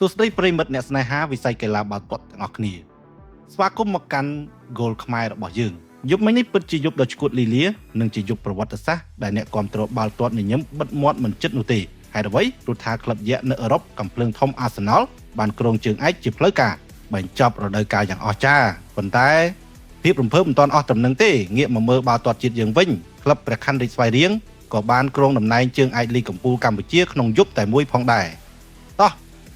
សួស្តីប្រិមិត្តអ្នកស្នេហាវិស័យកីឡាបាល់ទាត់ទាំងអស់គ្នាស្វាគមន៍មកកាន់ហ្គោលខ្មែររបស់យើងយប់មិញនេះពិតជាយប់ដ៏ឆ្កួតលីលានិងជាយប់ប្រវត្តិសាស្ត្រដែលអ្នកគាំទ្របាល់ទាត់ញញឹមបិទមាត់មិនចិត្តនោះទេហេតុអ្វីព្រោះថាក្លឹបយក្សនៅអឺរ៉ុបកំភ្លើងធំអាសណលបានគ្រងជើងឯកជាផ្លូវការបញ្ចប់រដូវកាលយ៉ាងអស្ចារ្យប៉ុន្តែភាពរំភើបមិនទាន់អស់ដំណឹងទេងាកមកមើលបាល់ទាត់ជាតិយើងវិញក្លឹបព្រះខ័នរាជស្វាយរៀងក៏បានគ្រងតំណែងជើងឯកលីគកំពូលកម្ពុជាក្នុងយប់តែមួយផងដែរតោះ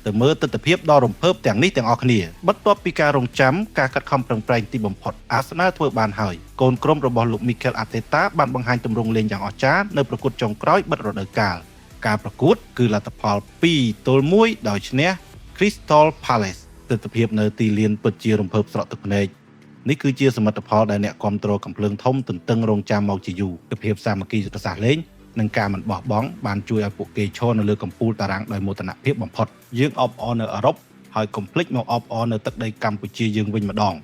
ទៅមើលទស្សនវិជ្ជាដ៏រំភើបទាំងនេះទាំងអស់គ្នាបន្ទាប់ពីការរងចាំការខិតខំប្រឹងប្រែងទីបំផុតអាសនលធ្វើបានហើយកូនក្រុមរបស់លោកមីខែលអាតេតាបានបង្ហាញទម្រង់លេងយ៉ាងអស្ចារ្យនៅប្រកួតចុងក្រោយបិទរដូវកាលការប្រកួតគឺលទ្ធផល2-1ដោយឈ្នះ Crystal Palace ទស្សនវិជ្ជានៅទីលានពិតជារំភើបស្រក់ទឹកភ្នែកនេះគឺជាសមិទ្ធផលដែលអ្នកគាំទ្រកំភ្លើងធំទន្ទឹងរង់ចាំមកជាយូរពីភាពសាមគ្គីយុទ្ធសាស្ត្រលេងនិងការមិនបោះបង់បានជួយឲ្យពួកគេឈរនៅលើកំពូលតារាងដោយមោទនភាពបំផុតយើងអបអរនៅអឺរ៉ុបហើយកុំភ្លេចមកអបអរនៅទឹកដីកម្ពុជាយើងវិញម្ដង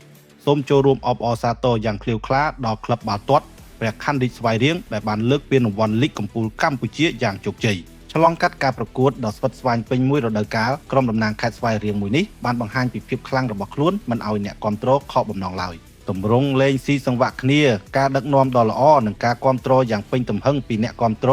សូមចូលរួមអបអរសាទរយ៉ាងឃ្លាវខ្លាដល់ក្លឹបបាល់ទាត់ព្រះខ័នរាជស្វាយរៀងដែលបានលើកពានរង្វាន់លីកកំពូលកម្ពុជាយ៉ាងជោគជ័យឆ្លងកាត់ការប្រកួតដ៏ស្វិតស្វាញពេញមួយរដូវកាលក្រុមតំណាងខេត្តស្វាយរៀងមួយនេះបានបង្ហាញពីភាពខ្លាំងរបស់ខ្លួនមិនឲ្យអ្នកគាំទ្រខកបំណងឡើយទម្រង់លេងស៊ីសង្វាក់គ្នាការដឹកនាំដ៏ល្អនិងការគាំទ្រយ៉ាងពេញទំហឹងពីអ្នកគាំទ្រ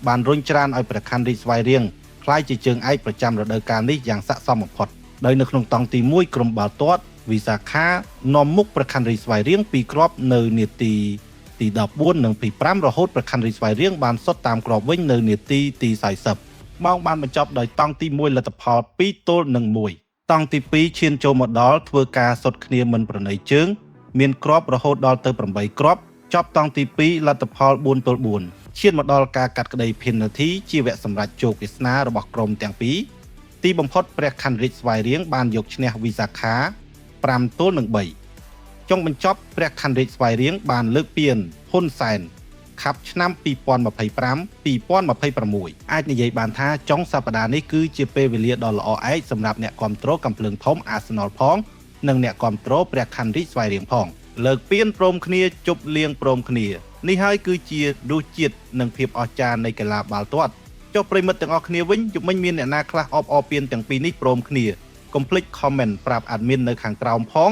បានរុញច្រានឲ្យព្រះខ័នរាជស្វាយរៀងក្លាយជាជើងឯកប្រចាំរដូវកាលនេះយ៉ាងស័ក្តិសមបំផុតដោយនៅក្នុងតង់ទី1ក្រុមបាល់ទាត់វិសាខានាំមុខព្រះខ័នរាជស្វាយរៀងពីគ្រាប់នៅនាទីទី14និងទី5រហូតព្រះខ័នរាជស្វាយរៀងបានសុទ្ធតាមគ្រាប់វិញនៅនាទីទី40ម៉ោងបានបញ្ចប់ដោយតង់ទី1លទ្ធផល2-1តង់ទី2ឈានចូលមកដល់ធ្វើការសុទ្ធគ្នាមិនប្រណីជើងមានគ្រាប់រហូតដល់ទៅ8គ្រាប់ចប់តង់ទី2លទ្ធផល4-4ឈានមកដល់ការកាត់ក្តីភិននាទីជាវគ្គសម្រាប់ជោគវាសនារបស់ក្រុមទាំងពីរទីបំផុតព្រះខ័នរាជស្វាយរៀងបានយកឈ្នះវិសាខា5-3ចុងបញ្ចប់ព្រះខ័នរាជស្វាយរៀងបានលើកពានហ៊ុនសែនខាប់ឆ្នាំ2025-2026អាចនិយាយបានថាចុងសប្តាហ៍នេះគឺជាពេលវេលាដ៏ល្អឯកសម្រាប់អ្នកគាំទ្រកំភ្លើងធំអាសណលផងនិងអ្នកគាំទ្រព្រះខ័នរាជស្វាយរៀងផងលើកពានព្រមគ្នាជប់លៀងព្រមគ្នានេះហើយគឺជារសជាតិនិងភាពអស្ចារ្យនៃកីឡាបាល់ទាត់ចុះប្រិមិត្តទាំងអស់គ្នាវិញយប់មិញមានអ្នកណាខ្លះអបអរពានទាំងពីរនេះព្រមគ្នាកុំភ្លេច comment ប្រាប់ admin នៅខាងក្រោមផង